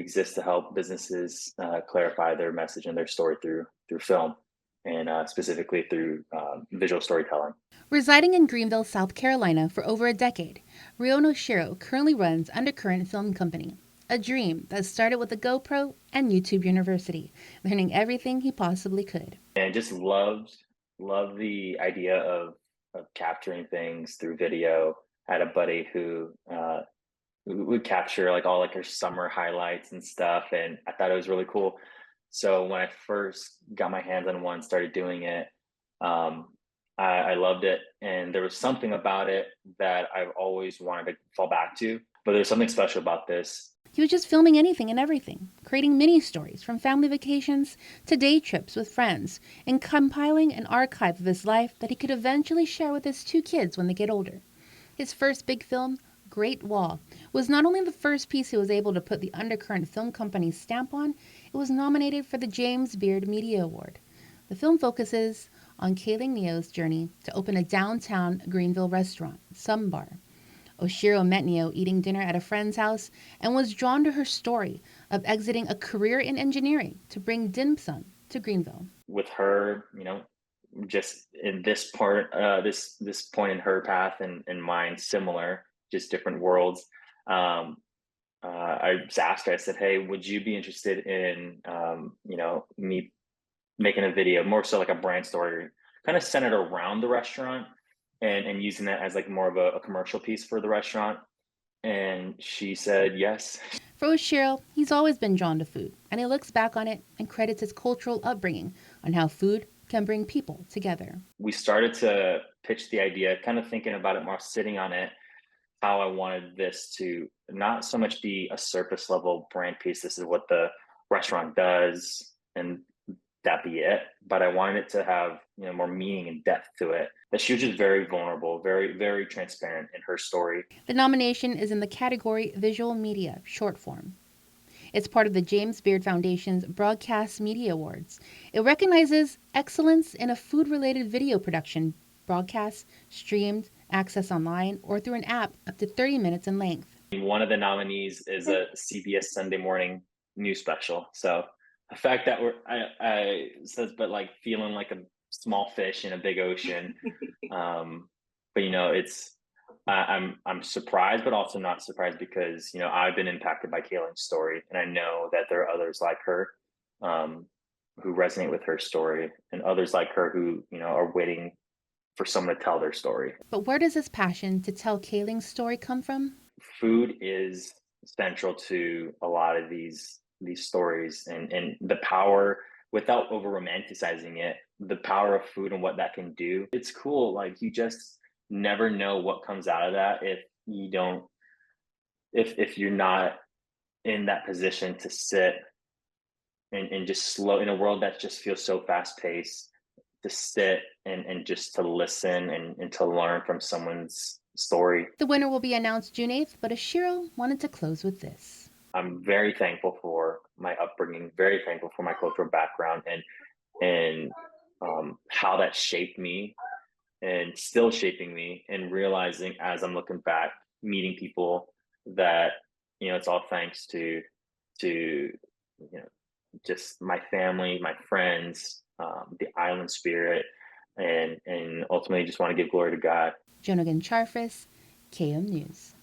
exists to help businesses clarify their message and their story through film, and specifically through visual storytelling. Residing in Greenville, South Carolina for over a decade, Rioin Oshiro currently runs Undercurrent Film Company, a dream that started with a GoPro and YouTube University, learning everything he possibly could. And just loved the idea of capturing things through video. I had a buddy who would capture like all like her summer highlights and stuff, and I thought it was really cool. So when I first got my hands on one, started doing it, um, I loved it, and there was something about it that I've always wanted to fall back to. But there's something special about this. He was just filming anything and everything, creating mini stories from family vacations to day trips with friends, and compiling an archive of his life that he could eventually share with his two kids when they get older. His first big film, Great Wall, was not only the first piece he was able to put the Undercurrent Film Company's stamp on, it was nominated for the James Beard Media Award. The film focuses on Kayling Neo's journey to open a downtown Greenville restaurant, Some Bar. Oshiro met Neo eating dinner at a friend's house and was drawn to her story of exiting a career in engineering to bring dim sum to Greenville. With her, just in this part, this point in her path and mine similar, just different worlds. Um, I just asked her. I said, "Hey, would you be interested in, me making a video, more so like a brand story, kind of centered around the restaurant, and using that as like more of a commercial piece for the restaurant?" And she said yes. For Oshiro, he's always been drawn to food, and he looks back on it and credits his cultural upbringing on how food can bring people together. We started to pitch the idea, kind of thinking about it more, sitting on it, how I wanted this to not so much be a surface level brand piece. This is what the restaurant does, and that be it. But I wanted it to have more meaning and depth to it. That she was just very vulnerable, very very transparent in her story. The nomination is in the category Visual Media Short Form. It's part of the James Beard Foundation's Broadcast Media Awards. It recognizes excellence in a food related video production, broadcast, streamed, accessed online, or through an app up to 30 minutes in length. One of the nominees is a CBS Sunday morning news special. So the fact that I says, but like feeling like a small fish in a big ocean. But it's I'm surprised, but also not surprised because I've been impacted by Kaylin's story, and I know that there are others like her, um, who resonate with her story, and others like her who are waiting for someone to tell their story. But where does this passion to tell Kayling's story come from? Food is central to a lot of these stories, and the power, without over romanticizing it, the power of food and what that can do. It's cool. Like, you just never know what comes out of that if you don't if you're not in that position to sit and just slow in a world that just feels so fast paced, to sit and just to listen and to learn from someone's story. The winner will be announced June 8th, but Ashiro wanted to close with this. I'm very thankful for my upbringing, very thankful for my cultural background, and how that shaped me and still shaping me, and realizing as I'm looking back, meeting people, that it's all thanks to just my family, my friends, the island spirit, and ultimately just want to give glory to God. Joan Aguon Charfauros, KM News.